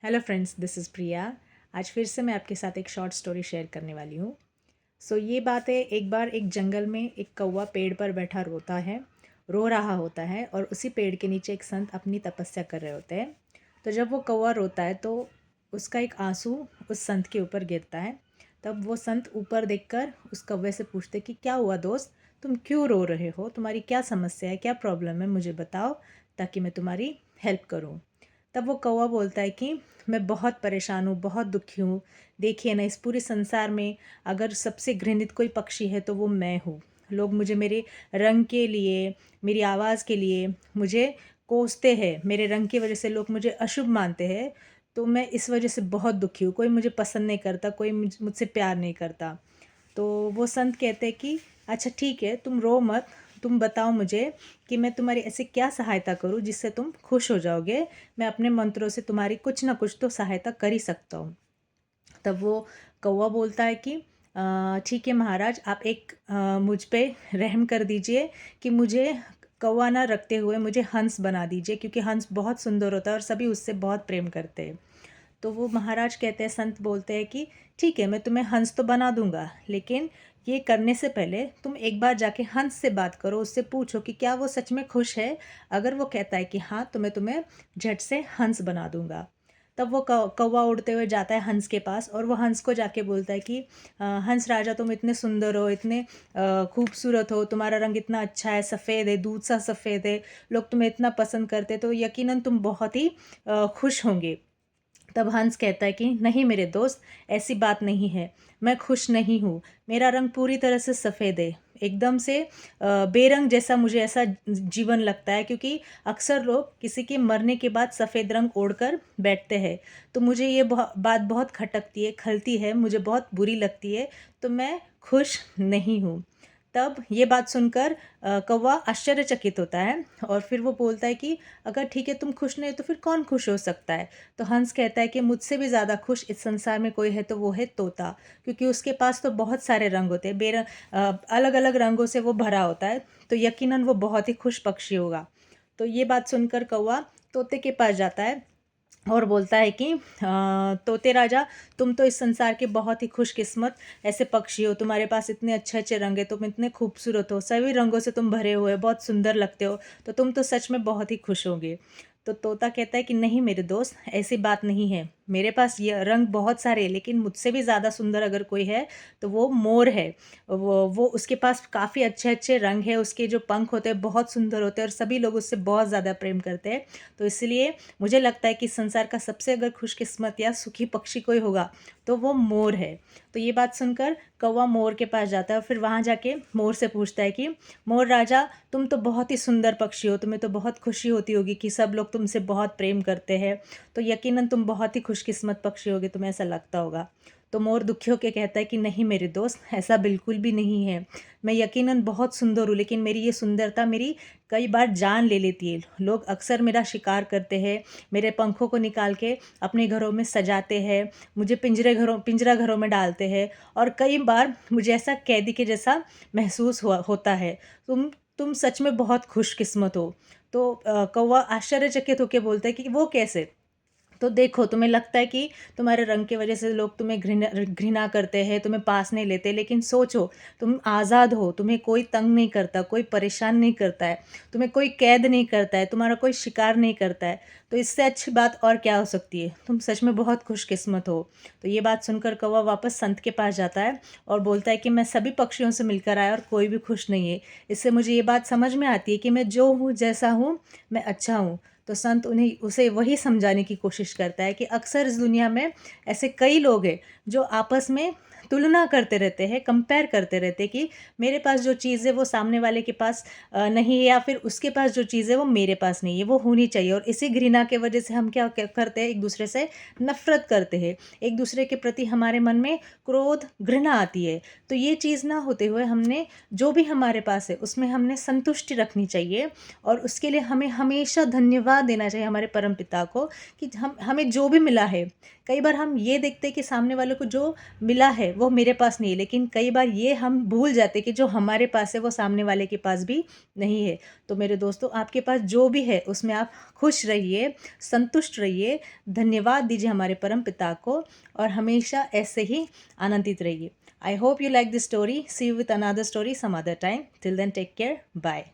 Hello friends, this is प्रिया। आज फिर से मैं आपके साथ एक शॉर्ट स्टोरी शेयर करने वाली हूँ। ये बात है, एक बार एक जंगल में एक कौवा पेड़ पर बैठा रो रहा होता है और उसी पेड़ के नीचे एक संत अपनी तपस्या कर रहे होते हैं। तो जब वो कौवा रोता है तो उसका एक आंसू उस संत के ऊपर गिरता है। तब वो संत ऊपर देखकर उस कौवे से पूछते कि क्या हुआ दोस्त, तुम क्यों रो रहे हो, तुम्हारी क्या समस्या है, क्या प्रॉब्लम है, मुझे बताओ ताकि मैं तुम्हारी हेल्प करूँ। तब वो कौवा बोलता है कि मैं बहुत परेशान हूँ, बहुत दुखी हूँ। देखिए ना, इस पूरे संसार में अगर सबसे घृणित कोई पक्षी है तो वो मैं हूँ। लोग मुझे मेरे रंग के लिए, मेरी आवाज़ के लिए मुझे कोसते हैं। मेरे रंग की वजह से लोग मुझे अशुभ मानते हैं। तो मैं इस वजह से बहुत दुखी हूँ। कोई मुझे पसंद नहीं करता, कोई मुझसे प्यार नहीं करता। तो वो संत कहते हैं कि अच्छा ठीक है, तुम रो मत, तुम बताओ मुझे कि मैं तुम्हारी ऐसी क्या सहायता करूं जिससे तुम खुश हो जाओगे। मैं अपने मंत्रों से तुम्हारी कुछ ना कुछ तो सहायता कर ही सकता हूँ। तब वो कौवा बोलता है कि ठीक है महाराज, आप एक मुझ पे रहम कर दीजिए कि मुझे कौवा ना रखते हुए मुझे हंस बना दीजिए, क्योंकि हंस बहुत सुंदर होता है और सभी उससे बहुत प्रेम करते हैं। तो वो महाराज कहते हैं, संत बोलते हैं कि ठीक है, मैं तुम्हें हंस तो बना दूंगा, लेकिन ये करने से पहले तुम एक बार जाके हंस से बात करो, उससे पूछो कि क्या वो सच में खुश है। अगर वो कहता है कि हाँ, तो मैं तुम्हें झट से हंस बना दूंगा। तब वो कौवा उड़ते हुए जाता है हंस के पास और वो हंस को जाके बोलता है कि हंस राजा, तुम इतने सुंदर हो, इतने खूबसूरत हो, तुम्हारा रंग इतना अच्छा है, सफ़ेद है, दूध सा सफ़ेद है, लोग तुम्हें इतना पसंद करते, तो यकीनन तुम बहुत ही खुश होंगे। तब हंस कहता है कि नहीं मेरे दोस्त, ऐसी बात नहीं है, मैं खुश नहीं हूँ। मेरा रंग पूरी तरह से सफ़ेद है, एकदम से बेरंग जैसा मुझे ऐसा जीवन लगता है, क्योंकि अक्सर लोग किसी के मरने के बाद सफ़ेद रंग ओढ़कर बैठते हैं। तो मुझे ये बात बहुत खटकती है, खलती है, मुझे बहुत बुरी लगती है। तो मैं खुश नहीं हूँ। तब ये बात सुनकर कौवा आश्चर्यचकित होता है और फिर वो बोलता है कि अगर ठीक है, तुम खुश नहीं तो फिर कौन खुश हो सकता है। तो हंस कहता है कि मुझसे भी ज़्यादा खुश इस संसार में कोई है तो वो है तोता, क्योंकि उसके पास तो बहुत सारे रंग होते हैं, अलग अलग रंगों से वो भरा होता है। तो यकीनन वो बहुत ही खुश पक्षी होगा। तो ये बात सुनकर कौवा तोते के पास जाता है और बोलता है कि तोते राजा, तुम तो इस संसार के बहुत ही खुशकिस्मत ऐसे पक्षी हो, तुम्हारे पास इतने अच्छे अच्छे रंग है, तुम इतने खूबसूरत हो, सभी रंगों से तुम भरे हुए, बहुत सुंदर लगते हो, तो तुम तो सच में बहुत ही खुश होगे। तो तोता कहता है कि नहीं मेरे दोस्त, ऐसी बात नहीं है, मेरे पास ये रंग बहुत सारे हैं, लेकिन मुझसे भी ज़्यादा सुंदर अगर कोई है तो वो मोर है। वो उसके पास काफ़ी अच्छे अच्छे रंग है, उसके जो पंख होते हैं बहुत सुंदर होते हैं और सभी लोग उससे बहुत ज़्यादा प्रेम करते हैं। तो इसलिए मुझे लगता है कि संसार का सबसे अगर खुशकिस्मत या सुखी पक्षी कोई होगा तो वो मोर है। तो ये बात सुनकर कौवा मोर के पास जाता है और फिर वहाँ जाके मोर से पूछता है कि मोर राजा, तुम तो बहुत ही सुंदर पक्षी हो, तुम्हें तो बहुत खुशी होती होगी कि सब लोग तुमसे बहुत प्रेम करते हैं, तो यकीनन तुम बहुत ही खुशकिस्मत पक्षी होगे, तुम्हें ऐसा लगता होगा। तो मोर दुखी होकर कहता है कि नहीं मेरे दोस्त, ऐसा बिल्कुल भी नहीं है। मैं यकीनन बहुत सुंदर हूँ, लेकिन मेरी ये सुंदरता मेरी कई बार जान ले लेती है। लोग अक्सर मेरा शिकार करते हैं, मेरे पंखों को निकाल के अपने घरों में सजाते हैं, मुझे पिंजरा घरों में डालते हैं और कई बार मुझे ऐसा कैदी के जैसा महसूस होता है। तुम सच में बहुत खुशकिस्मत हो। तो कौवा आश्चर्यचकित होकर बोलता है कि वो कैसे। तो देखो, तुम्हें लगता है कि तुम्हारे रंग की वजह से लोग तुम्हें घृणा घृणा करते हैं, तुम्हें पास नहीं लेते, लेकिन सोचो, तुम आज़ाद हो, तुम्हें कोई तंग नहीं करता, कोई परेशान नहीं करता है, तुम्हें कोई कैद नहीं करता है, तुम्हारा कोई शिकार नहीं करता है। तो इससे अच्छी बात और क्या हो सकती है, तुम सच में बहुत खुशकिस्मत हो। तो ये बात सुनकर कौवा वापस संत के पास जाता है और बोलता है कि मैं सभी पक्षियों से मिलकर आया और कोई भी खुश नहीं है। इससे मुझे ये बात समझ में आती है कि मैं जो हूँ, जैसा हूँ, मैं अच्छा हूँ। तो संत उन्हें उसे वही समझाने की कोशिश करता है कि अक्सर इस दुनिया में ऐसे कई लोग हैं जो आपस में तुलना करते रहते हैं, कंपेयर करते रहते हैं कि मेरे पास जो चीज़ है वो सामने वाले के पास नहीं है, या फिर उसके पास जो चीज़ है वो मेरे पास नहीं है, वो होनी चाहिए। और इसी घृणा के वजह से हम क्या क्या करते हैं, एक दूसरे से नफरत करते हैं, एक दूसरे के प्रति हमारे मन में क्रोध घृणा आती है। तो ये चीज़ ना होते हुए हमने जो भी हमारे पास है उसमें हमने संतुष्टि रखनी चाहिए और उसके लिए हमें हमेशा धन्यवाद देना चाहिए हमारे परमपिता को कि हम हमें जो भी मिला है। कई बार हम ये देखते हैं कि सामने वाले को जो मिला है वो मेरे पास नहीं है, लेकिन कई बार ये हम भूल जाते कि जो हमारे पास है वो सामने वाले के पास भी नहीं है। तो मेरे दोस्तों, आपके पास जो भी है उसमें आप खुश रहिए, संतुष्ट रहिए, धन्यवाद दीजिए हमारे परम पिता को और हमेशा ऐसे ही आनंदित रहिए। I hope you like this story. See you with another story some other time. Till then, take care. Bye.